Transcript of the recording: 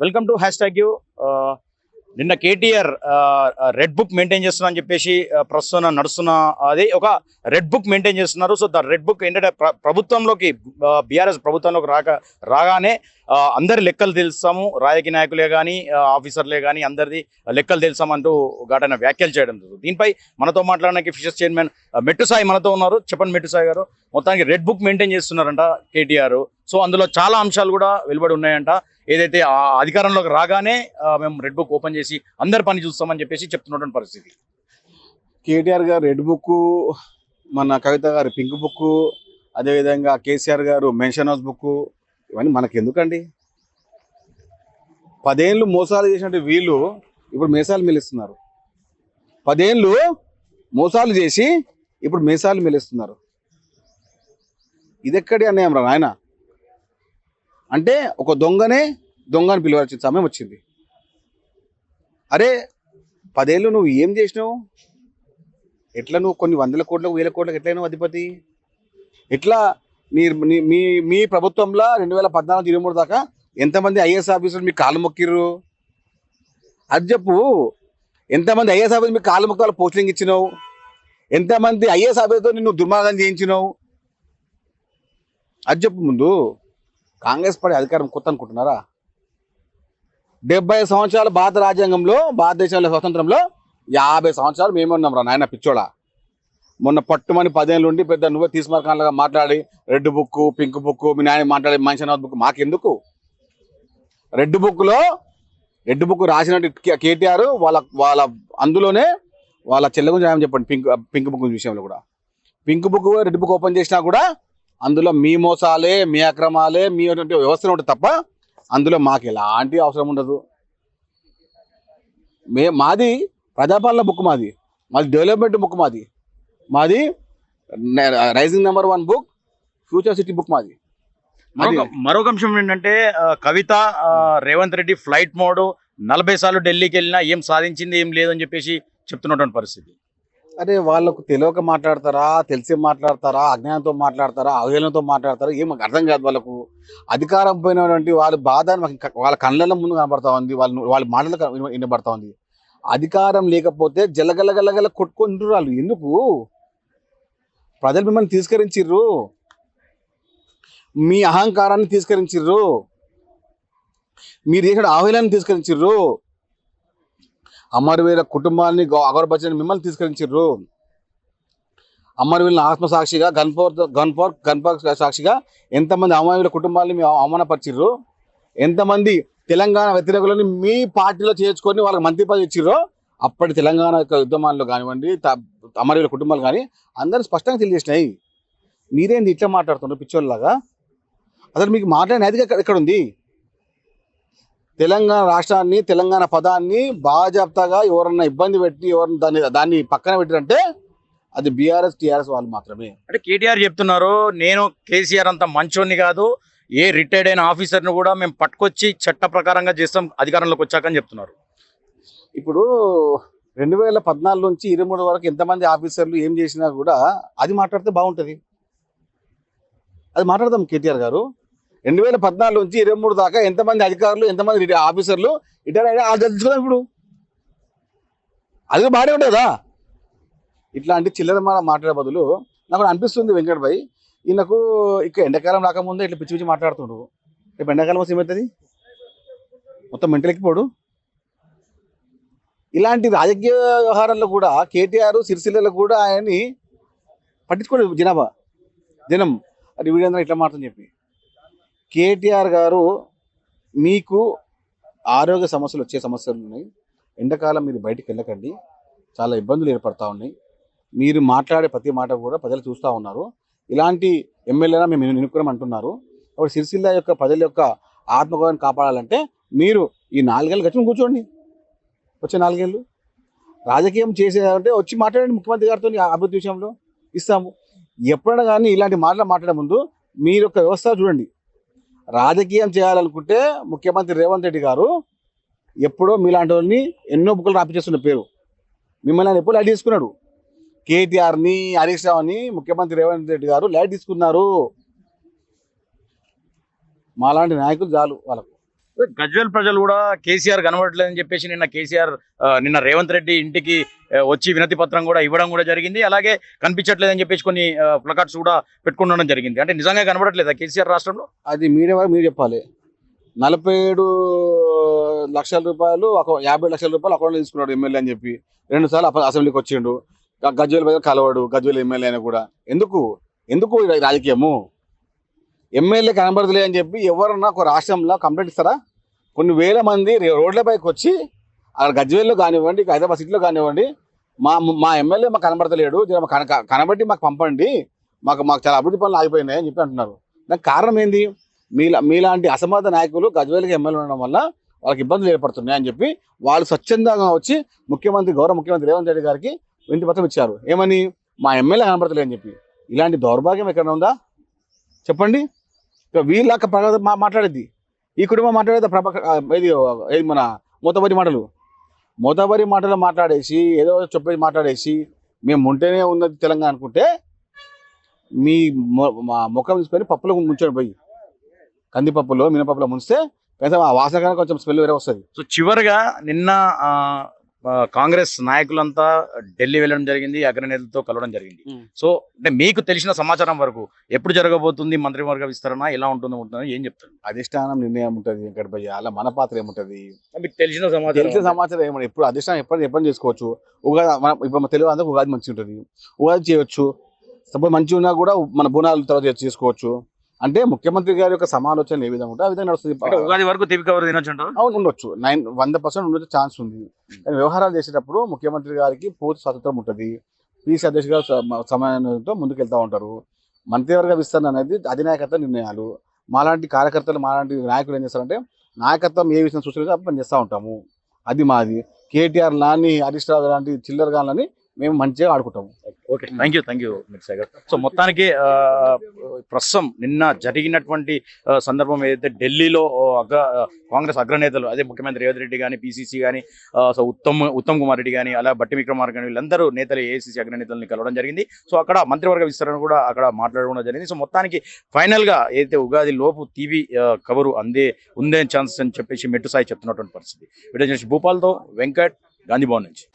Welcome to hash tag you. నిన్న KTR red book maintain చేస్తున్నా అని చెప్పేసి ప్రస్తుతం నడుస్తున్న అది ఒక రెడ్ బుక్ మెయింటైన్ చేస్తున్నారు. సో ద రెడ్ బుక్ ఏంటంటే ప్రభుత్వంలోకి బీఆర్ఎస్ ప్రభుత్వంలోకి రాగానే అందరి లెక్కలు తెలుస్తాము, రాజకీయ నాయకులే కానీ ఆఫీసర్లే కానీ అందరిది లెక్కలు తెలుస్తామంటూ ఘటన వ్యాఖ్యలు చేయడం జరుగుతుంది. దీనిపై మనతో మాట్లాడడానికి ఫిషర్స్ చైర్మన్ మెట్టు సాయి మనతో ఉన్నారు. చెప్పండి మెట్టు సాయి గారు, మొత్తానికి రెడ్ బుక్ మెయింటైన్ చేస్తున్నారంట కేటీఆర్. సో అందులో చాలా అంశాలు కూడా వెలువడి ఉన్నాయంట. ఏదైతే అధికారంలోకి రాగానే మేము రెడ్ బుక్ ఓపెన్ చేసి అందరి పని చూస్తామని చెప్పేసి చెప్తున్నటువంటి పరిస్థితి. కేటీఆర్ గారు రెడ్ బుక్, మన కవిత గారు పింక్ బుక్, అదేవిధంగా కేసీఆర్ గారు మెన్షన్ హౌస్ బుక్, ఇవన్నీ మనకి ఎందుకండి? 10 ఏళ్ళు మోసాలు చేసినట్టు వీళ్ళు ఇప్పుడు మీసాలు మెలిస్తున్నారు. 10 ఏళ్ళు మోసాలు చేసి ఇప్పుడు మీసాలు మెలిస్తున్నారు. ఇదెక్కడి అన్యాయం రా నాయన? అంటే ఒక దొంగని పిలవాల్సిన సమయం వచ్చింది. అరే 10 ఏళ్ళు నువ్వు ఏం చేసినావు? ఎట్లా నువ్వు కొన్ని 100 కోట్లకు 1000 కోట్లకు ఎట్లయినావు అధిపతి? ఎట్లా మీ ప్రభుత్వంలో 2014-23 దాకా ఎంతమంది ఐఏఎస్ ఆఫీసర్లు మీకు కాళ్ళు మొక్కిర్రు? అది చెప్పు. ఎంతమంది ఐఏఎస్ ఆఫీసర్ మీకు కాళ్ళు మొక్క వాళ్ళ పోస్టింగ్ ఇచ్చినావు? ఎంతమంది ఐఏఎస్ ఆఫీసర్తో నిన్ను దుర్మార్గం చేయించినావు? అది చెప్పు ముందు. కాంగ్రెస్ పార్టీ అధికారం కొత్త అనుకుంటున్నారా? 70 సంవత్సరాల భారత రాజ్యాంగంలో, భారతదేశంలో స్వతంత్రంలో 50 సంవత్సరాలు మేమే ఉన్నాం రా నాయన పిచ్చోడా. మొన్న పట్టుమని 10 ఏళ్ళు ఉండి పెద్ద నువ్వే తీసుమార్కాలుగా మాట్లాడి రెడ్ బుక్, పింక్ బుక్, మీ నాయన మాట్లాడి మెన్షన్ హౌస్ బుక్ మాకెందుకు? రెడ్ బుక్ రాసినట్టు కేటీఆర్ వాళ్ళ అందులోనే వాళ్ళ చెల్లెకు న్యాయం చెప్పండి. పింక్ బుక్ విషయంలో కూడా pink book, red book open చేసినా కూడా అందులో మీ మోసాలే, మీ అక్రమాలే, మీ వ్యవస్థలు ఉంటుంది తప్ప అందులో మాకు ఎలాంటి అవసరం ఉండదు. మాది ప్రజాపాలన బుక్, మాది డెవలప్మెంట్ బుక్, మాది rising number 1 book, future city book మాది. మరొక అంశం ఏంటంటే కవిత రేవంత్ రెడ్డి ఫ్లైట్ మోడ్ 40 సార్లు ఢిల్లీకి వెళ్ళినా ఏం సాధించింది ఏం లేదని చెప్పేసి చెప్తున్నటువంటి పరిస్థితి. అరే వాళ్ళకు తెలియక మాట్లాడతారా, తెలిసి మాట్లాడతారా, అజ్ఞానంతో మాట్లాడతారా, అవహేళనతో మాట్లాడతారా, ఏం అర్థం కాదు వాళ్ళకు. అధికారం పోయినటువంటి వాళ్ళ బాధ వాళ్ళ కళ్ళ ముందు కనబడతా ఉంది, వాళ్ళ మాటలు వినబడతా ఉంది. అధికారం లేకపోతే జల్లగల్లగల్లగల్ల కొట్టుకుంటారు వాళ్ళు. ఎందుకు? ప్రజలు మిమ్మల్ని తిరస్కరించిర్రు, మీ అహంకారాన్ని తిరస్కరించిర్రు, మీరు చేసిన అవహేళనని తిరస్కరించిర్రు, అమరవీరుల కుటుంబాన్ని అగౌరవపరిచిన మిమ్మల్ని తిరస్కరించిర్రు. అమరవీరుల ఆత్మసాక్షిగా గన్పౌర్ సాక్షిగా ఎంతమంది అమరవీరుల కుటుంబాన్ని మేము అవమానపరిచిర్రు, ఎంతమంది తెలంగాణ వ్యతిరేకులని మీ పార్టీలో చేర్చుకొని వాళ్ళకి మంత్రి పదవి ఇచ్చిర్రో అప్పటి తెలంగాణ యొక్క ఉద్యమాల్లో కానివ్వండి, అమరవీరుల కుటుంబాలు కానీ అందరూ స్పష్టంగా తెలియజేసినాయి. మీరేంది ఇట్లా మాట్లాడుతున్నారు పిచ్చోళ్ళలాగా? అసలు మీకు మాట్లాడిన అది ఎక్కడ ఉంది? తెలంగాణ రాష్ట్రాన్ని, తెలంగాణ పదాన్ని బాజాప్తాగా ఎవరన్నా ఇబ్బంది పెట్టి ఎవరన్నా దాన్ని పక్కన పెట్టారంటే అది బీఆర్ఎస్ టీఆర్ఎస్ వాళ్ళు మాత్రమే. అంటే కేటీఆర్ చెప్తున్నారు, నేను కేసీఆర్ అంత మంచోని కాదు, ఏ రిటైర్డ్ అయిన ఆఫీసర్ని కూడా మేము పట్టుకొచ్చి చట్ట ప్రకారంగా చేస్తాం అధికారంలోకి వచ్చాకని చెప్తున్నారు. ఇప్పుడు 2014 నుంచి 23 వరకు ఎంతమంది ఆఫీసర్లు ఏం చేసినా కూడా అది మాట్లాడితే బాగుంటుంది. అది మాట్లాడదాం కేటీఆర్ గారు. 2014 నుంచి 23 దాకా ఎంతమంది అధికారులు, ఎంతమంది ఆఫీసర్లు రిటైర్ అయ్యా తెలుసుకోదాం. ఇప్పుడు అది బాగానే ఉంటుంది కదా. ఇట్లాంటి చిల్లర మాట్లాడే బదులు నాకు అనిపిస్తుంది వెంకట్ భాయ్, ఈయనకు ఇక ఎండాకాలం రాకముందే ఇట్లా పిచ్చి పిచ్చి మాట్లాడుతుండ్రు. రేపు ఎండాకాలం వస్తే ఏమవుతుంది? మొత్తం మెంటలెక్కిపోడు. ఇలాంటి రాజకీయ వ్యవహారాల్లో కూడా కేటీఆర్ సిరిసిల్లలో కూడా ఆయన్ని పట్టించుకోలేదు జనం. అది వీడందరూ ఇట్లా మాట్లాడని చెప్పి. కేటీఆర్ గారు, మీకు ఆరోగ్య సమస్యలు వచ్చే సమస్యలు ఉన్నాయి. ఎండాకాలం మీరు బయటికి వెళ్ళకండి, చాలా ఇబ్బందులు ఏర్పడతా ఉన్నాయి. మీరు మాట్లాడే ప్రతి మాట కూడా ప్రజలు చూస్తూ ఉన్నారు. ఇలాంటి ఎమ్మెల్యేనా మేము ఎన్నుకున్నాం అంటున్నారు. అప్పుడు సిరిసిల్ల యొక్క ప్రజల యొక్క ఆత్మగౌరవాన్ని కాపాడాలంటే మీరు ఈ 4 ఏళ్ళు గచ్చి కూర్చోండి. వచ్చే 4 ఏళ్ళు రాజకీయం చేసేదంటే వచ్చి మాట్లాడండి. ముఖ్యమంత్రి గారితో అభివృద్ధి విషయంలో ఇస్తాము. ఎప్పుడైనా కానీ ఇలాంటి మాటలు మాట్లాడే ముందు మీరు ఒక వ్యవస్థ చూడండి. రాజకీయం చేయాలనుకుంటే ముఖ్యమంత్రి రేవంత్ రెడ్డి గారు ఎప్పుడో మీలాంటి వాళ్ళని ఎన్నో బుక్కులు రాపిచేస్తున్న పేరు. మిమ్మల్ని ఆయన ఎప్పుడు లైట్ తీసుకున్నాడు. కేటీఆర్ని, హరీష్ రావుని ముఖ్యమంత్రి రేవంత్ రెడ్డి గారు లైట్ తీసుకున్నారు. మాలాంటి నాయకులు చాలు వాళ్ళకు. గజ్వేల్ ప్రజలు కూడా కేసీఆర్ కనబడట్లేదని చెప్పేసి నిన్న రేవంత్ రెడ్డి ఇంటికి వచ్చి వినతి పత్రం కూడా ఇవ్వడం కూడా జరిగింది. అలాగే కనిపించట్లేదని చెప్పేసి కొన్ని ప్లకార్డ్స్ కూడా పెట్టుకుండడం జరిగింది. అంటే నిజంగా కనబడట్లేదా కేసీఆర్ రాష్ట్రంలో? అది మీడియా వారు మీరు చెప్పాలి. 47 లక్షల రూపాయలు 50 లక్షల రూపాయలు అకౌంట్లో తీసుకున్నాడు ఎమ్మెల్యే అని చెప్పి 2 సార్లు అసెంబ్లీకి వచ్చిండు. గజ్వేల్ ప్రజలు కలవాడు, గజ్వేల్ ఎమ్మెల్యే అయినా కూడా. ఎందుకు ఎందుకు ఈ రాజకీయము? ఎమ్మెల్యే కనబడదులే అని చెప్పి ఎవరన్నా ఒక రాష్ట్రంలో కంప్లైంట్ ఇస్తారా? కొన్ని వేల మంది రోడ్లపైకి వచ్చి అక్కడ గజ్వేల్లో కానివ్వండి, హైదరాబాద్ సిటీలో కానివ్వండి, మా ఎమ్మెల్యే మాకు కనబడతలేడు, కనబట్టి మాకు పంపండి, మాకు చాలా అభివృద్ధి పనులు ఆగిపోయినాయి అని చెప్పి అంటున్నారు. దానికి కారణం ఏంది? మీలాంటి అసమర్థ నాయకులు గజ్వేల్కి ఎమ్మెల్యే ఉండడం వల్ల వాళ్ళకి ఇబ్బందులు ఏర్పడుతున్నాయి అని చెప్పి వాళ్ళు స్వచ్ఛందంగా వచ్చి గౌరవ ముఖ్యమంత్రి రేవంత్ రెడ్డి గారికి వినతి పత్రం ఇచ్చారు. ఏమని? మా ఎమ్మెల్యే కనబడతలే అని చెప్పి. ఇలాంటి దౌర్భాగ్యం ఎక్కడ ఉందా చెప్పండి? వీళ్ళ మాట్లాడేది ఈ కుటుంబం మాట్లాడేది ఇది మన మూతబరి మాటలు మాట్లాడేసి ఏదో చెప్పేసి మాట్లాడేసి మేము ఉంటేనే ఉన్నది తెలంగాణ అనుకుంటే మా ముఖం తీసుకొని పప్పులో ముంచండి, పోయి కందిపప్పులో మినపప్పులో ముంచితే కనీసం ఆ వాసన కనుక కొంచెం స్మెల్ వేరే వస్తుంది. సో చివరిగా నిన్న కాంగ్రెస్ నాయకులంతా ఢిల్లీ వెళ్ళడం జరిగింది, అగ్రనేతలతో కలవడం జరిగింది. సో అంటే మీకు తెలిసిన సమాచారం వరకు ఎప్పుడు జరగబోతుంది మంత్రివర్గ విస్తరణ, ఎలా ఉంటుందో ఏం చెప్తారు? అధిష్టానం నిర్ణయం ఉంటుంది వెంకటభయ్య, అలా మన పాత్ర ఏముంటుంది? మీకు తెలిసిన సమాచారం ఏమన్నా ఇప్పుడు అధిష్టానం ఎప్పుడు చేసుకోవచ్చు. ఉగాది ఇప్పుడు తెలుగు అందరికి ఉగాది మంచి ఉంటుంది, ఉగాది చేయొచ్చు. సపోజ్ మంచిగా ఉన్నా కూడా మన బోనాలు తర్వాత చేసుకోవచ్చు. అంటే ముఖ్యమంత్రి గారి యొక్క సమాలోచన ఏ విధంగా ఉంటే ఆ విధంగా నడుస్తుంది. ఉగాది వరకు తీపి కబురు తినొచ్చు. అవును, ఉండొచ్చు. 100% ఉండొచ్చు, ఛాన్స్ ఉంది. కానీ వ్యవహారాలు చేసేటప్పుడు ముఖ్యమంత్రి గారికి పూర్తి స్వాతంత్రం ఉంటుంది. పీసీ అధ్యక్షుడు గారు సమయంతో ముందుకెళ్తూ ఉంటారు. మంత్రివర్గ విస్తరణ అనేది అధినాయకత్వ నిర్ణయాలు. మాలాంటి కార్యకర్తలు, మాలాంటి నాయకులు ఏం చేస్తారంటే నాయకత్వం ఏ విషయం సూచనగా పని చేస్తూ ఉంటాము. అది మాది. కేటీఆర్ లాని, హరీష్ రావు లాంటి చిల్లర గాలని మేము మంచిగా ఆడుకుంటాము. Okay, thank you Mirsagar. So మొత్తానికి ప్రస్తుతం నిన్న జరిగినటువంటి సందర్భం ఏదైతే ఢిల్లీలో కాంగ్రెస్ అగ్రనేతలు, అదే ముఖ్యమంత్రి రేవంత్ రెడ్డి కానీ, పిసిసి కానీ, సో ఉత్తమ్ కుమార్ రెడ్డి కానీ, అలా బట్టి విక్రమార్క కానీ, వీళ్ళందరూ నేతలు ఏఐసిసి అగ్రనేతల్ని కలవడం జరిగింది. సో అక్కడ మంత్రివర్గ విస్తరణ కూడా అక్కడ మాట్లాడడం జరిగింది. సో మొత్తానికి ఫైనల్ గా ఏదైతే ఉగాది లోపు టీవీ కవరు ఉందే ఛాన్స్ అని చెప్పేసి మెట్టు సాయి చెప్తున్నటువంటి పరిస్థితి. వీడియో భూపాల్తో వెంకట్, గాంధీ భవన్ నుంచి.